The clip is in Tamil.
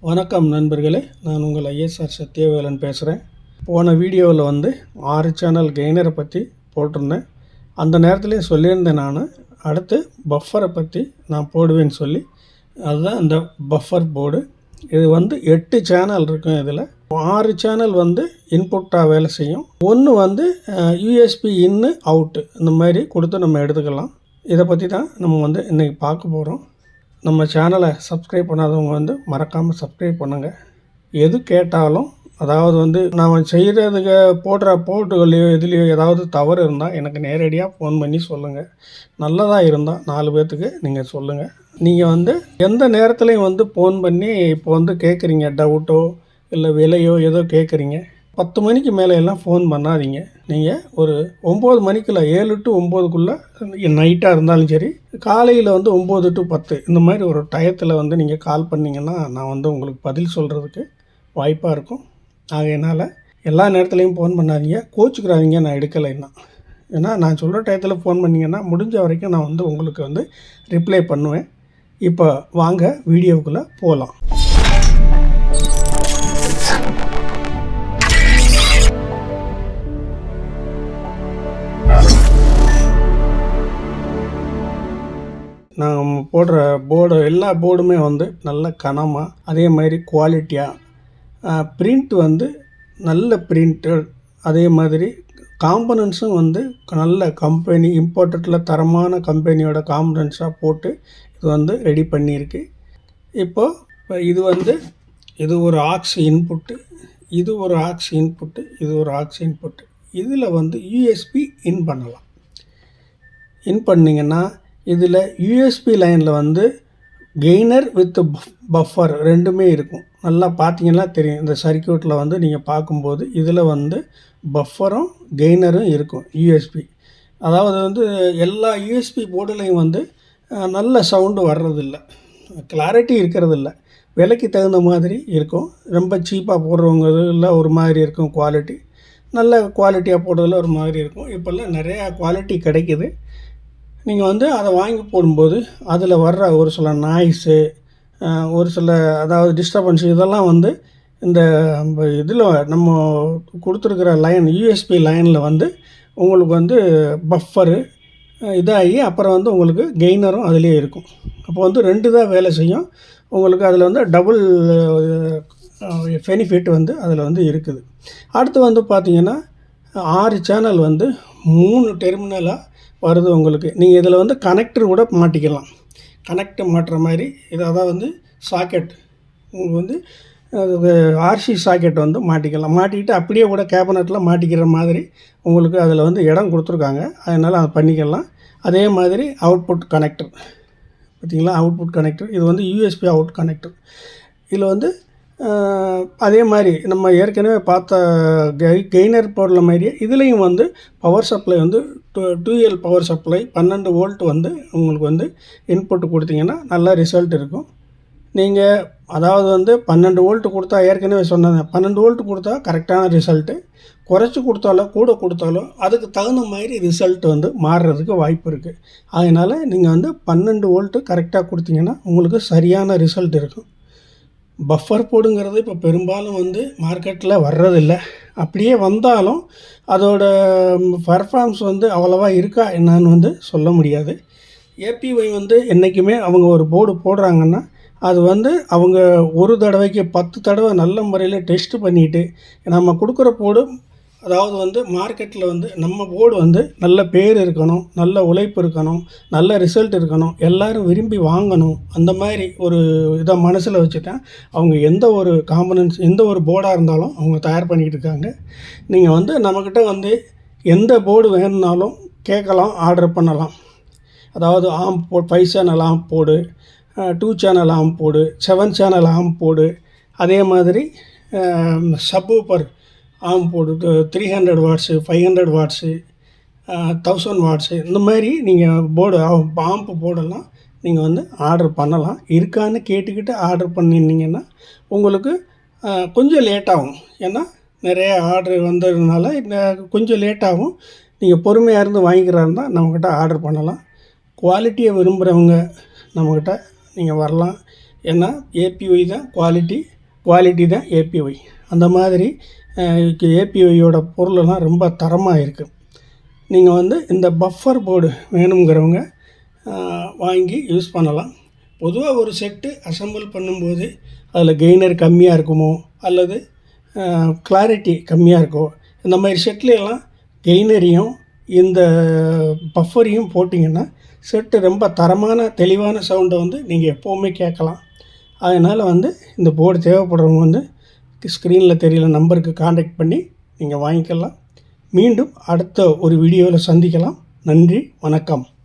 வணக்கம் நண்பர்களே, நான் உங்கள் ஐஎஸ்ஆர் சத்யவேலன் பேசுகிறேன். போன வீடியோவில் 6 சேனல் கெய்னரை பற்றி போட்டிருந்தேன். அந்த நேரத்திலே சொல்லியிருந்தேன் நான் அடுத்து பஃபரை பற்றி நான் போடுவேன்னு சொல்லி. அதுதான் இந்த பஃபர் போர்டு. இது 8 சேனல் இருக்கும். இதில் 6 சேனல் இன்புட்டாக வேலை செய்யும். ஒன்று யூஎஸ்பி இன்னு அவுட்டு இந்த மாதிரி கொடுத்து நம்ம எடுத்துக்கலாம். இதை பற்றி தான் நம்ம இன்றைக்கி பார்க்க போகிறோம். நம்ம சேனலை சப்ஸ்கிரைப் பண்ணாதவங்க மறக்காமல் சப்ஸ்கிரைப் பண்ணுங்கள். எது கேட்டாலும், அதாவது நாம் செய்கிறதுக்கு போடுற போர்ட்டுகளையோ இதுலேயோ ஏதாவது தவறு இருந்தால் எனக்கு நேரடியாக ஃபோன் பண்ணி சொல்லுங்கள். நல்லதாக இருந்தால் 4 பேர்த்துக்கு நீங்கள் சொல்லுங்கள். நீங்கள் எந்த நேரத்துலையும் ஃபோன் பண்ணி இப்போ கேட்குறீங்க, டவுட்டோ இல்லை விலையோ ஏதோ கேட்குறீங்க, 10 மணிக்கு மேலே எல்லாம் ஃபோன் பண்ணாதீங்க. நீங்கள் ஒரு 9 மணிக்குள்ள 7 to 9க்குள்ளே நைட்டாக இருந்தாலும் சரி, காலையில் 9 to 10 இந்த மாதிரி ஒரு டயத்தில் நீங்கள் கால் பண்ணிங்கன்னா நான் உங்களுக்கு பதில் சொல்கிறதுக்கு வாய்ப்பாக இருக்கும். ஆகையினால் எல்லா நேரத்துலையும் ஃபோன் பண்ணாதீங்க, கோச்சுக்கிறாதீங்க நான் எடுக்கலைன்னா. ஏன்னா நான் சொல்கிற டயத்தில் ஃபோன் பண்ணிங்கன்னா முடிஞ்ச வரைக்கும் நான் உங்களுக்கு ரிப்ளை பண்ணுவேன். இப்போ வாங்க வீடியோவுக்குள்ளே போகலாம். நான் போடுற போர்டு எல்லா போர்டுமே நல்ல கனமாக, அதே மாதிரி குவாலிட்டியாக, பிரிண்ட் நல்ல பிரிண்ட்டு, அதே மாதிரி காம்பனன்ஸும் நல்ல கம்பெனி இம்போர்ட்டடில் தரமான கம்பெனியோட காம்பனன்ஸாக போட்டு இது ரெடி பண்ணியிருக்கு. இப்போது இது ஒரு ஆக்ஸ் இன்புட்டு, இது ஒரு ஆக்ஸ் இன்புட்டு, இது ஒரு ஆக்ஸ் இன்புட்டு. இதில் யூஎஸ்பி இன் பண்ணலாம். இன் பண்ணிங்கன்னா இதில் யூஎஸ்பி லைனில் கெய்னர் வித் பஃபர் ரெண்டுமே இருக்கும். நல்லா பார்த்தீங்கன்னா தெரியும். இந்த சர்க்யூட்டில் நீங்கள் பார்க்கும்போது இதில் பஃபரும் கெய்னரும் இருக்கும். யூஎஸ்பி அதாவது எல்லா யூஎஸ்பி போர்டுலையும் நல்ல சவுண்டு வர்றதில்ல, கிளாரிட்டி இருக்கிறதில்ல. விலைக்கு தகுந்த மாதிரி இருக்கும். ரொம்ப சீப்பாக போடுறவங்க இல்லை ஒரு மாதிரி இருக்கும் குவாலிட்டி, நல்ல குவாலிட்டியாக போடுறதில் ஒரு மாதிரி இருக்கும். இப்போல்லாம் நிறையா குவாலிட்டி கிடைக்கிது. நீங்கள் அதை வாங்கி போடும்போது அதில் வர்ற ஒரு சில நாய்ஸு, ஒரு சில அதாவது டிஸ்டர்பன்ஸ் இதெல்லாம் இந்த இதில் நம்ம கொடுத்துருக்குற லைன் யூஎஸ்பி லைனில் உங்களுக்கு பஃபரு இதாகி அப்புறம் உங்களுக்கு கெய்னரும் அதிலே இருக்கும். அப்போ 2 தான் வேலை செய்யும். உங்களுக்கு அதில் டபுள் பெனிஃபிட் அதில் இருக்குது. அடுத்து பார்த்திங்கன்னா 6 சேனல் 3 டெர்மினலாக வருது உங்களுக்கு. நீங்கள் இதில் கனெக்டர் கூட மாட்டிக்கலாம். கனெக்டர் மாட்டுற மாதிரி இது அதாவது சாக்கெட், உங்களுக்கு ஆர்சி சாக்கெட் மாட்டிக்கலாம். மாட்டிக்கிட்டு அப்படியே கூட கேபினட்டில் மாட்டிக்கிற மாதிரி உங்களுக்கு அதில் இடம் கொடுத்துருக்காங்க. அதனால் அதை பண்ணிக்கலாம். அதே மாதிரி அவுட்புட் கனெக்டர் பார்த்திங்களா, அவுட்புட் கனெக்டர் இது யூஎஸ்பி அவுட் கனெக்டர். இதில் அதே மாதிரி நம்ம ஏற்கனவே பார்த்த கெய்னர் போடுற மாதிரியே இதுலேயும் power supply 2L power supply 12 volt உங்களுக்கு இன்புட் கொடுத்தீங்கன்னா நல்ல ரிசல்ட் இருக்கும். நீங்கள் அதாவது 12 வோல்ட் கொடுத்தா, ஏற்கனவே சொன்னது 12 வோல்ட் கொடுத்தா கரெக்டான ரிசல்ட்டு. குறைச்சி கொடுத்தாலோ கூட கொடுத்தாலோ அதுக்கு தகுந்த மாதிரி ரிசல்ட் மாறுறதுக்கு வாய்ப்பு இருக்குது. அதனால் நீங்கள் 12 வோல்ட்டு கரெக்டாக கொடுத்தீங்கன்னா உங்களுக்கு சரியான ரிசல்ட் இருக்கும். பஃபர் போர்டுங்கிறது இப்போ பெரும்பாலும் மார்க்கெட்டில் வர்றதில்லை. அப்படியே வந்தாலும் அதோட பர்ஃபார்ம்ஸ் அவ்வளோவா இருக்கா என்னான்னு சொல்ல முடியாது. ஏபிஒய் என்றைக்குமே அவங்க ஒரு போர்டு போடுறாங்கன்னா அது அவங்க ஒரு தடவைக்கு 10 தடவை நல்ல முறையில் டெஸ்ட் பண்ணிவிட்டு நம்ம கொடுக்குற போர்டு, அதாவது மார்க்கெட்டில் நம்ம போர்டு நல்ல பேர் இருக்கணும், நல்ல உழைப்பு இருக்கணும், நல்ல ரிசல்ட் இருக்கணும், எல்லோரும் விரும்பி வாங்கணும். அந்த மாதிரி ஒரு இதை மனசில் வச்சு தான் அவங்க எந்த ஒரு காம்பனன்ஸ் எந்த ஒரு போர்டாக இருந்தாலும் அவங்க தயார் பண்ணிக்கிட்டு இருக்காங்க. நீங்கள் நம்மக்கிட்ட எந்த போர்டு வேணும்னாலும் கேட்கலாம், ஆர்டர் பண்ணலாம். அதாவது ஆம் 5 சேனல் ஆம் போர்டு, 2 சேனல் ஆம் போர்டு, 7 சேனல் ஆம் போர்டு, அதே மாதிரி சப்வூஃபர் ஆம் போர்டு 300 வாட்ஸு, 500 வாட்ஸு, 1000 வாட்ஸு இந்த மாதிரி நீங்கள் போர்டு ஆம்பு போர்டெல்லாம் நீங்கள் ஆர்டர் பண்ணலாம். இருக்கான்னு கேட்டுக்கிட்டு ஆர்டர் பண்ணியிருந்தீங்கன்னா உங்களுக்கு கொஞ்சம் லேட்டாகும். ஏன்னா நிறைய ஆர்டர் வந்ததுனால கொஞ்சம் லேட்டாகும். நீங்கள் பொறுமையாக இருந்து வாங்கிக்கிறா இருந்தால் நம்மக்கிட்ட ஆர்டர் பண்ணலாம். குவாலிட்டியை விரும்புகிறவங்க நம்மக்கிட்ட நீங்கள் வரலாம். ஏன்னா ஏபிஒய் தான் குவாலிட்டி குவாலிட்டி தான் ஏபிஒய். அந்த மாதிரி ஏபிஒய்யோட பொருளெல்லாம் ரொம்ப தரமாக இருக்குது. நீங்கள் வந்து இந்த பஃபர் போர்டு வேணுங்கிறவங்க வாங்கி யூஸ் பண்ணலாம். பொதுவாக ஒரு செட்டு அசெம்பிள் பண்ணும்போது அதில் கெய்னர் கம்மியாக இருக்குமோ அல்லது கிளாரிட்டி கம்மியாக இருக்கோ, இந்த மாதிரி செட்லையெல்லாம் கெய்னரையும் இந்த பஃபரையும் போட்டிங்கன்னா செட்டு ரொம்ப தரமான தெளிவான சவுண்டை வந்து நீங்கள் எப்போவுமே கேட்கலாம். அதனால் வந்து இந்த போர்டு தேவைப்படுறவங்க வந்து ஸ்க்ரீனில் தெரியிற நம்பருக்கு காண்டாக்ட் பண்ணி நீங்கள் வாங்கிக்கலாம். மீண்டும் அடுத்த ஒரு வீடியோவில் சந்திக்கலாம். நன்றி, வணக்கம்.